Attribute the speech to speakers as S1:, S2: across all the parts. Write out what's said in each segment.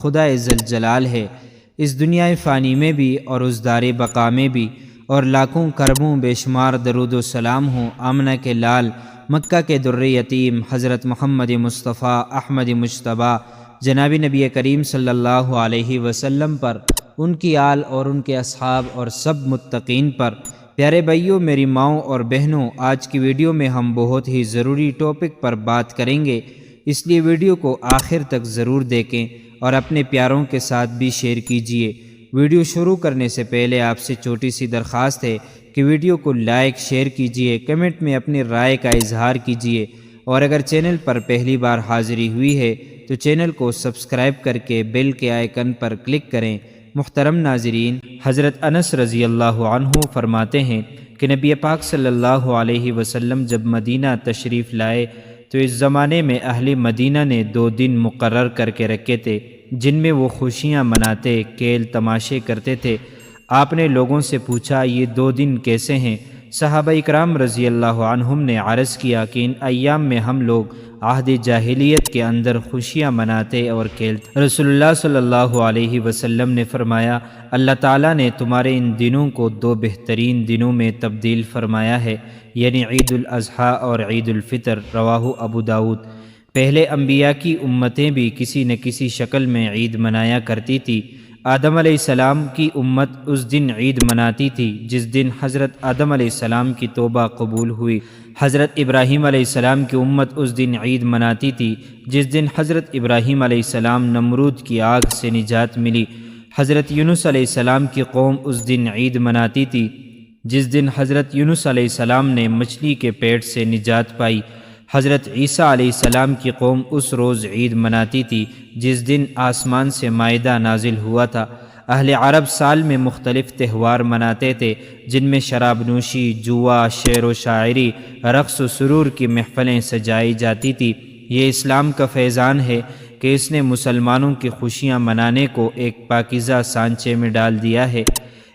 S1: خدا ذوالجلال ہے، اس دنیا فانی میں بھی اور اس دار بقا میں بھی، اور لاکھوں کربوں بے شمار درود و سلام ہوں آمنہ کے لال، مکہ کے در یتیم حضرت محمد مصطفیٰ احمد مجتبیٰ جناب نبی کریم صلی اللہ علیہ وسلم پر، ان کی آل اور ان کے اصحاب اور سب متقین پر۔ پیارے بھائیوں، میری ماؤں اور بہنوں، آج کی ویڈیو میں ہم بہت ہی ضروری ٹاپک پر بات کریں گے، اس لیے ویڈیو کو آخر تک ضرور دیکھیں اور اپنے پیاروں کے ساتھ بھی شیئر کیجیے۔ ویڈیو شروع کرنے سے پہلے آپ سے چھوٹی سی درخواست ہے کہ ویڈیو کو لائک شیئر کیجیے، کمنٹ میں اپنی رائے کا اظہار کیجیے، اور اگر چینل پر پہلی بار حاضری ہوئی ہے تو چینل کو سبسکرائب کر کے بیل کے آئیکن پر کلک کریں۔ محترم ناظرین، حضرت انس رضی اللہ عنہ فرماتے ہیں کہ نبی پاک صلی اللہ علیہ وسلم جب مدینہ تشریف لائے تو اس زمانے میں اہل مدینہ نے 2 دن مقرر کر کے رکھے تھے جن میں وہ خوشیاں مناتے، کھیل تماشے کرتے تھے۔ آپ نے لوگوں سے پوچھا، یہ 2 دن کیسے ہیں؟ صحابہ اکرام رضی اللہ عنہم نے عرض کیا کہ ان ایام میں ہم لوگ عہد جاہلیت کے اندر خوشیاں مناتے اور کھیلتے۔ رسول اللہ صلی اللہ علیہ وسلم نے فرمایا، اللہ تعالیٰ نے تمہارے ان دنوں کو 2 بہترین دنوں میں تبدیل فرمایا ہے، یعنی عید الاضحیٰ اور عید الفطر۔ رواہ ابو داؤد۔ پہلے انبیاء کی امتیں بھی کسی نہ کسی شکل میں عید منایا کرتی تھی۔ آدم علیہ السلام کی امت اس دن عید مناتی تھی جس دن حضرت آدم علیہ السلام کی توبہ قبول ہوئی۔ حضرت ابراہیم علیہ السلام کی امت اس دن عید مناتی تھی جس دن حضرت ابراہیم علیہ السلام نمرود کی آگ سے نجات ملی۔ حضرت یونس علیہ السلام کی قوم اس دن عید مناتی تھی جس دن حضرت یونس علیہ السلام نے مچھلی کے پیٹ سے نجات پائی۔ حضرت عیسیٰ علیہ السلام کی قوم اس روز عید مناتی تھی جس دن آسمان سے مائدہ نازل ہوا تھا۔ اہل عرب سال میں مختلف تہوار مناتے تھے جن میں شراب نوشی، جوا، شعر و شاعری، رقص و سرور کی محفلیں سجائی جاتی تھی۔ یہ اسلام کا فیضان ہے کہ اس نے مسلمانوں کی خوشیاں منانے کو ایک پاکیزہ سانچے میں ڈال دیا ہے۔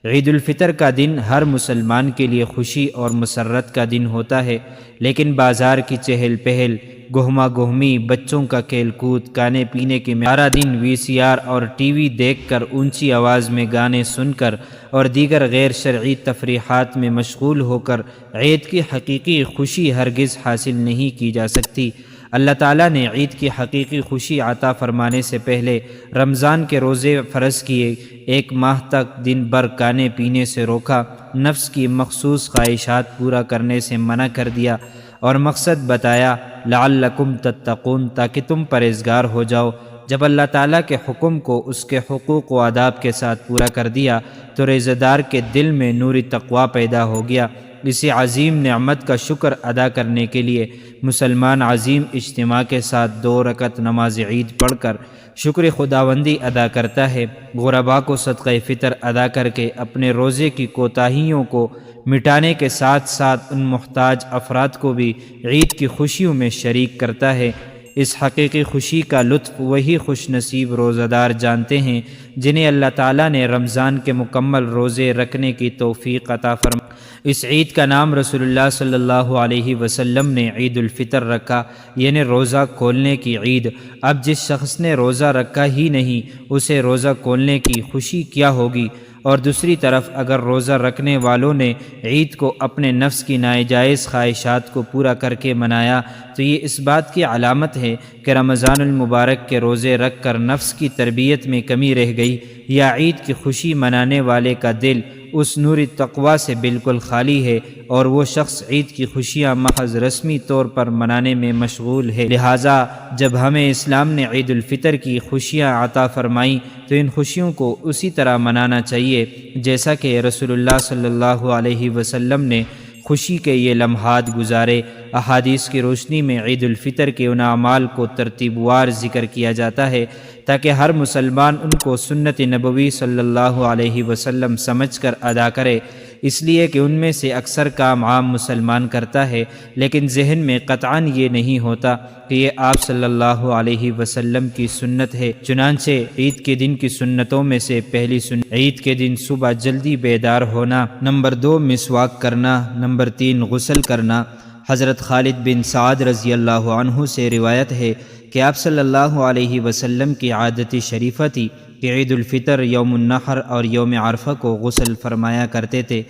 S1: عید الفطر کا دن ہر مسلمان کے لیے خوشی اور مسرت کا دن ہوتا ہے، لیکن بازار کی چہل پہل، گہما گہمی، بچوں کا کھیل کود، کھانے پینے کے سارا دن VCR اور ٹی وی دیکھ کر، اونچی آواز میں گانے سن کر اور دیگر غیر شرعی تفریحات میں مشغول ہو کر عید کی حقیقی خوشی ہرگز حاصل نہیں کی جا سکتی۔ اللہ تعالیٰ نے عید کی حقیقی خوشی عطا فرمانے سے پہلے رمضان کے روزے فرض کیے، 1 ماہ تک دن بھر کھانے پینے سے روکا، نفس کی مخصوص خواہشات پورا کرنے سے منع کر دیا، اور مقصد بتایا، لعلکم تتقون، تاکہ تم پرہیزگار ہو جاؤ۔ جب اللہ تعالیٰ کے حکم کو اس کے حقوق و آداب کے ساتھ پورا کر دیا تو روزہ دار کے دل میں نور تقویٰ پیدا ہو گیا۔ اسی عظیم نعمت کا شکر ادا کرنے کے لیے مسلمان عظیم اجتماع کے ساتھ 2 رکعت نماز عید پڑھ کر شکر خداوندی ادا کرتا ہے۔ غرباء کو صدقہ فطر ادا کر کے اپنے روزے کی کوتاہیوں کو مٹانے کے ساتھ ساتھ ان محتاج افراد کو بھی عید کی خوشیوں میں شریک کرتا ہے۔ اس حقیقی خوشی کا لطف وہی خوش نصیب روزہ دار جانتے ہیں جنہیں اللہ تعالیٰ نے رمضان کے مکمل روزے رکھنے کی توفیق عطا فرمائی۔ اس عید کا نام رسول اللہ صلی اللہ علیہ وسلم نے عید الفطر رکھا، یعنی روزہ کھولنے کی عید۔ اب جس شخص نے روزہ رکھا ہی نہیں، اسے روزہ کھولنے کی خوشی کیا ہوگی؟ اور دوسری طرف اگر روزہ رکھنے والوں نے عید کو اپنے نفس کی ناجائز خواہشات کو پورا کر کے منایا تو یہ اس بات کی علامت ہے کہ رمضان المبارک کے روزے رکھ کر نفس کی تربیت میں کمی رہ گئی، یا عید کی خوشی منانے والے کا دل اس نور تقویٰ سے بالکل خالی ہے اور وہ شخص عید کی خوشیاں محض رسمی طور پر منانے میں مشغول ہے۔ لہٰذا جب ہمیں اسلام نے عید الفطر کی خوشیاں عطا فرمائیں تو ان خوشیوں کو اسی طرح منانا چاہیے جیسا کہ رسول اللہ صلی اللہ علیہ وسلم نے خوشی کے یہ لمحات گزارے۔ احادیث کی روشنی میں عید الفطر کے ان اعمال کو ترتیب وار ذکر کیا جاتا ہے تاکہ ہر مسلمان ان کو سنت نبوی صلی اللہ علیہ وسلم سمجھ کر ادا کرے، اس لیے کہ ان میں سے اکثر کام عام مسلمان کرتا ہے لیکن ذہن میں قطعاً یہ نہیں ہوتا کہ یہ آپ صلی اللہ علیہ وسلم کی سنت ہے۔ چنانچہ عید کے دن کی سنتوں میں سے پہلی سنت عید کے دن صبح جلدی بیدار ہونا، نمبر 2 مسواک کرنا، نمبر 3 غسل کرنا۔ حضرت خالد بن سعد رضی اللہ عنہ سے روایت ہے کہ آپ صلی اللہ علیہ وسلم کی عادت شریفہ تھی کہ عید الفطر، یوم النحر اور یوم عرفہ کو غسل فرمایا کرتے تھے۔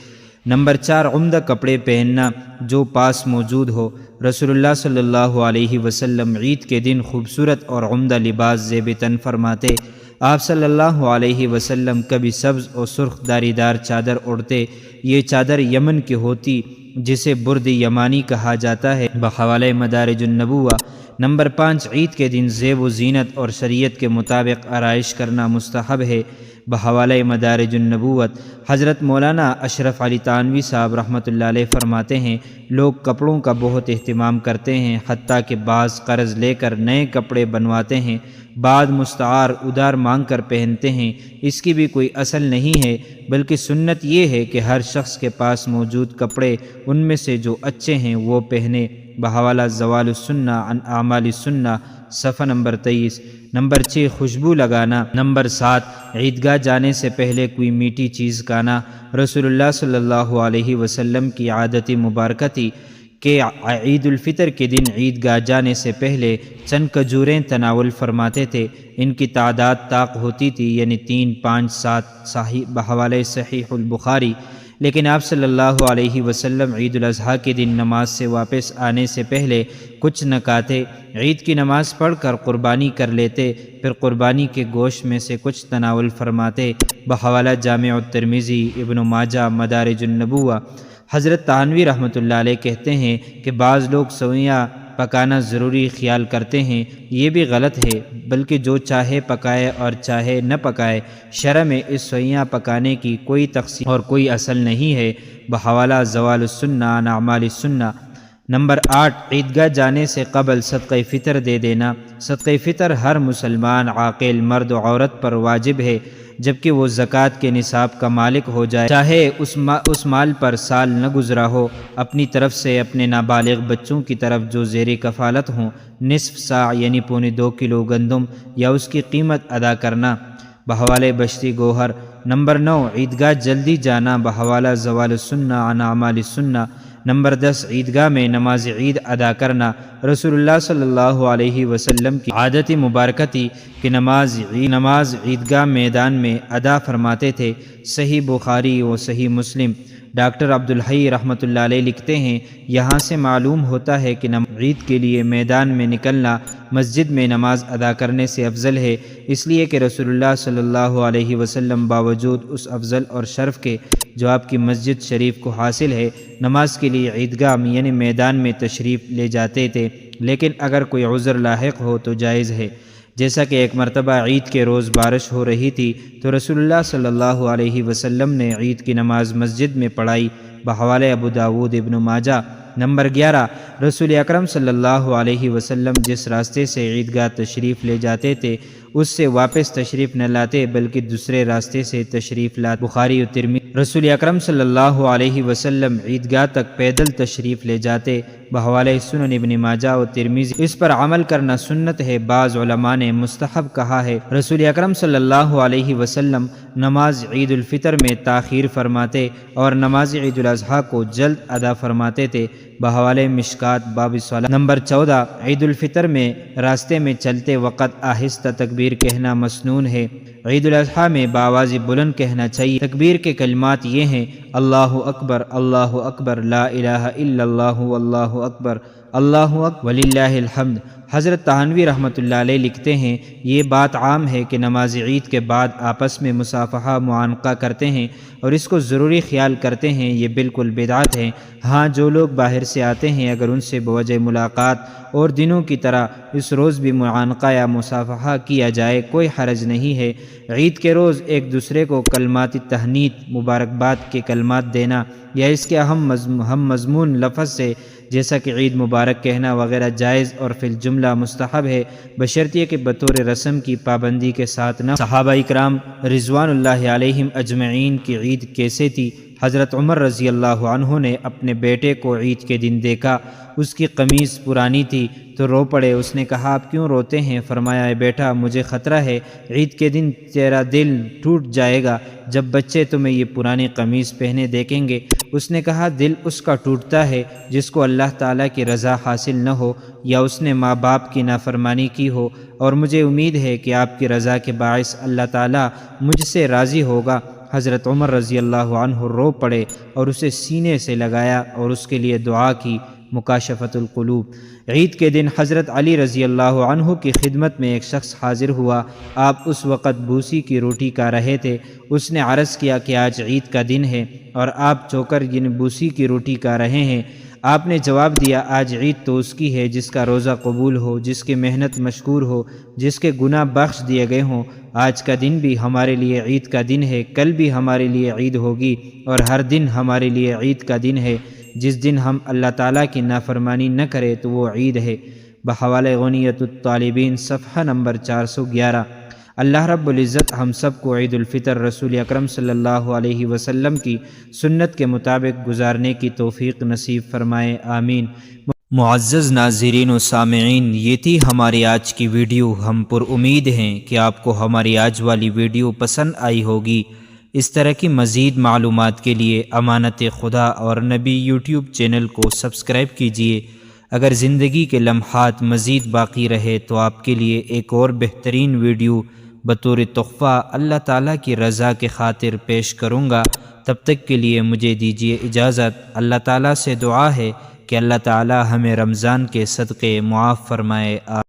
S1: نمبر 4، عمدہ کپڑے پہننا جو پاس موجود ہو۔ رسول اللہ صلی اللہ علیہ وسلم عید کے دن خوبصورت اور عمدہ لباس زیب تن فرماتے۔ آپ صلی اللہ علیہ وسلم کبھی سبز اور سرخ داری دار چادر اوڑھتے۔ یہ چادر یمن کی ہوتی جسے برد یمانی کہا جاتا ہے، بحوالہ مدارج النبوہ۔ نمبر 5، عید کے دن زیب و زینت اور شریعت کے مطابق آرائش کرنا مستحب ہے، بحوالہ مدارج النبوت۔ حضرت مولانا اشرف علی تھانوی صاحب رحمۃ اللہ علیہ فرماتے ہیں، لوگ کپڑوں کا بہت اہتمام کرتے ہیں، حتیٰ کہ بعض قرض لے کر نئے کپڑے بنواتے ہیں، بعض مستعار ادار مانگ کر پہنتے ہیں۔ اس کی بھی کوئی اصل نہیں ہے، بلکہ سنت یہ ہے کہ ہر شخص کے پاس موجود کپڑے ان میں سے جو اچھے ہیں وہ پہنے، بحوالہ زوال السنہ عن اعمال السنہ، صفحہ نمبر 23۔ نمبر 6، خوشبو لگانا۔ نمبر 7، عیدگاہ جانے سے پہلے کوئی میٹھی چیز کھانا۔ رسول اللہ صلی اللہ علیہ وسلم کی عادت مبارکہ تھی کہ عید الفطر کے دن عیدگاہ جانے سے پہلے چند کھجوریں تناول فرماتے تھے۔ ان کی تعداد طاق ہوتی تھی، یعنی 3، 5، 7، صحیح بحوالہ صحیح البخاری۔ لیکن آپ صلی اللہ علیہ وسلم عید الاضحیٰ کے دن نماز سے واپس آنے سے پہلے کچھ نہ کھاتے، عید کی نماز پڑھ کر قربانی کر لیتے، پھر قربانی کے گوشت میں سے کچھ تناول فرماتے، بحوالہ جامع الترمذی، ابن ماجہ، مدارج النبوہ۔ حضرت تھانوی رحمۃ اللہ علیہ کہتے ہیں کہ بعض لوگ سویاں پکانا ضروری خیال کرتے ہیں، یہ بھی غلط ہے، بلکہ جو چاہے پکائے اور چاہے نہ پکائے۔ شرع میں اس سویاں پکانے کی کوئی تقسیم اور کوئی اصل نہیں ہے، بحوالہ زوال السنہ عن اعمال السنہ۔ نمبر 8، عیدگاہ جانے سے قبل صدقہ فطر دے دینا۔ صدقہ فطر ہر مسلمان عاقل مرد و عورت پر واجب ہے، جبکہ وہ زکوٰۃ کے نصاب کا مالک ہو جائے، چاہے اس مال پر سال نہ گزرا ہو۔ اپنی طرف سے اپنے نابالغ بچوں کی طرف جو زیر کفالت ہوں، نصف صاع یعنی 2.25 کلو گندم یا اس کی قیمت ادا کرنا، بحوالہ بشتی گوہر۔ نمبر 9، عیدگاہ جلدی جانا، بحوالہ زوال السنہ عن اعمال السنہ۔ نمبر 10، عیدگاہ میں نماز عید ادا کرنا۔ رسول اللہ صلی اللہ علیہ وسلم کی عادت مبارکہ تھی کہ نماز عیدگاہ میدان میں ادا فرماتے تھے، صحیح بخاری و صحیح مسلم۔ ڈاکٹر عبدالحی رحمۃ اللہ علیہ لکھتے ہیں، یہاں سے معلوم ہوتا ہے کہ عید کے لیے میدان میں نکلنا مسجد میں نماز ادا کرنے سے افضل ہے، اس لیے کہ رسول اللہ صلی اللہ علیہ وسلم باوجود اس افضل اور شرف کے جو آپ کی مسجد شریف کو حاصل ہے، نماز کے لیے عیدگاہ یعنی میدان میں تشریف لے جاتے تھے، لیکن اگر کوئی عذر لاحق ہو تو جائز ہے۔ جیسا کہ ایک مرتبہ عید کے روز بارش ہو رہی تھی تو رسول اللہ صلی اللہ علیہ وسلم نے عید کی نماز مسجد میں پڑھائی، بحوالہ ابو داود، ابن ماجہ۔ نمبر 11، رسول اکرم صلی اللہ علیہ وسلم جس راستے سے عیدگاہ تشریف لے جاتے تھے اس سے واپس تشریف نہ لاتے، بلکہ دوسرے راستے سے تشریف لاتے، بخاری و ترمذی۔ رسول اکرم صلی اللہ علیہ وسلم عیدگاہ تک پیدل تشریف لے جاتے، بحوالہ سنن ابن ماجہ و ترمذی۔ اس پر عمل کرنا سنت ہے، بعض علماء نے مستحب کہا ہے۔ رسول اکرم صلی اللہ علیہ وسلم نماز عید الفطر میں تاخیر فرماتے اور نماز عید الاضحیٰ کو جلد ادا فرماتے تھے، بحوالہ مشکات باب الصلاۃ۔ نمبر 14، عید الفطر میں راستے میں چلتے وقت آہستہ تکبیر کہنا مسنون ہے۔ عید الاضحیٰ میں بآواز بلند کہنا چاہیے۔ تکبیر کے کلمات یہ ہیں: اللہ اکبر، اللہ اکبر، لا الہ الا اللہ، واللہ اکبر، اللہ اکبر وللہ الحمد۔ حضرت تھانوی رحمۃ اللہ علیہ لکھتے ہیں، یہ بات عام ہے کہ نماز عید کے بعد آپس میں مصافحہ معانقہ کرتے ہیں اور اس کو ضروری خیال کرتے ہیں، یہ بالکل بدعت ہے۔ ہاں، جو لوگ باہر سے آتے ہیں اگر ان سے بوجہ ملاقات اور دنوں کی طرح اس روز بھی معانقہ یا مصافحہ کیا جائے کوئی حرج نہیں ہے۔ عید کے روز ایک دوسرے کو کلمات تہنیت، مبارکباد کے کلمات دینا یا اس کے ہم مضمون لفظ سے جیسا کہ عید مبارک کہنا وغیرہ جائز اور فی الجملہ مستحب ہے، بشرطیہ کہ بطور رسم کی پابندی کے ساتھ نہ۔ صحابہ اکرام رضوان اللہ علیہم اجمعین کی عید کیسے تھی؟ حضرت عمر رضی اللہ عنہ نے اپنے بیٹے کو عید کے دن دیکھا، اس کی قمیض پرانی تھی تو رو پڑے۔ اس نے کہا آپ کیوں روتے ہیں؟ فرمایا اے بیٹا مجھے خطرہ ہے عید کے دن تیرا دل ٹوٹ جائے گا جب بچے تمہیں یہ پرانی قمیض پہنے دیکھیں گے۔ اس نے کہا دل اس کا ٹوٹتا ہے جس کو اللہ تعالیٰ کی رضا حاصل نہ ہو یا اس نے ماں باپ کی نافرمانی کی ہو، اور مجھے امید ہے کہ آپ کی رضا کے باعث اللہ تعالیٰ مجھ سے راضی ہوگا۔ حضرت عمر رضی اللہ عنہ رو پڑے اور اسے سینے سے لگایا اور اس کے لیے دعا کی۔ مکاشفۃ القلوب۔ عید کے دن حضرت علی رضی اللہ عنہ کی خدمت میں ایک شخص حاضر ہوا۔ آپ اس وقت بوسی کی روٹی کھا رہے تھے۔ اس نے عرض کیا کہ آج عید کا دن ہے اور آپ چوکر یعنی بوسی کی روٹی کھا رہے ہیں۔ آپ نے جواب دیا آج عید تو اس کی ہے جس کا روزہ قبول ہو، جس کی محنت مشکور ہو، جس کے گناہ بخش دیے گئے ہوں۔ آج کا دن بھی ہمارے لیے عید کا دن ہے، کل بھی ہمارے لیے عید ہوگی اور ہر دن ہمارے لیے عید کا دن ہے۔ جس دن ہم اللہ تعالیٰ کی نافرمانی نہ کرے تو وہ عید ہے۔ بحوالہ غنیۃ الطالبین صفحہ نمبر 411۔ اللہ رب العزت ہم سب کو عید الفطر رسول اکرم صلی اللہ علیہ وسلم کی سنت کے مطابق گزارنے کی توفیق نصیب فرمائے، آمین۔ معزز ناظرین و سامعین، یہ تھی ہماری آج کی ویڈیو۔ ہم پر امید ہیں کہ آپ کو ہماری آج والی ویڈیو پسند آئی ہوگی۔ اس طرح کی مزید معلومات کے لیے امانت خدا اور نبی یوٹیوب چینل کو سبسکرائب کیجیے۔ اگر زندگی کے لمحات مزید باقی رہے تو آپ کے لیے ایک اور بہترین ویڈیو بطور تحفہ اللہ تعالیٰ کی رضا کے خاطر پیش کروں گا۔ تب تک کے لیے مجھے دیجیے اجازت۔ اللہ تعالیٰ سے دعا ہے کہ اللہ تعالیٰ ہمیں رمضان کے صدقے معاف فرمائے۔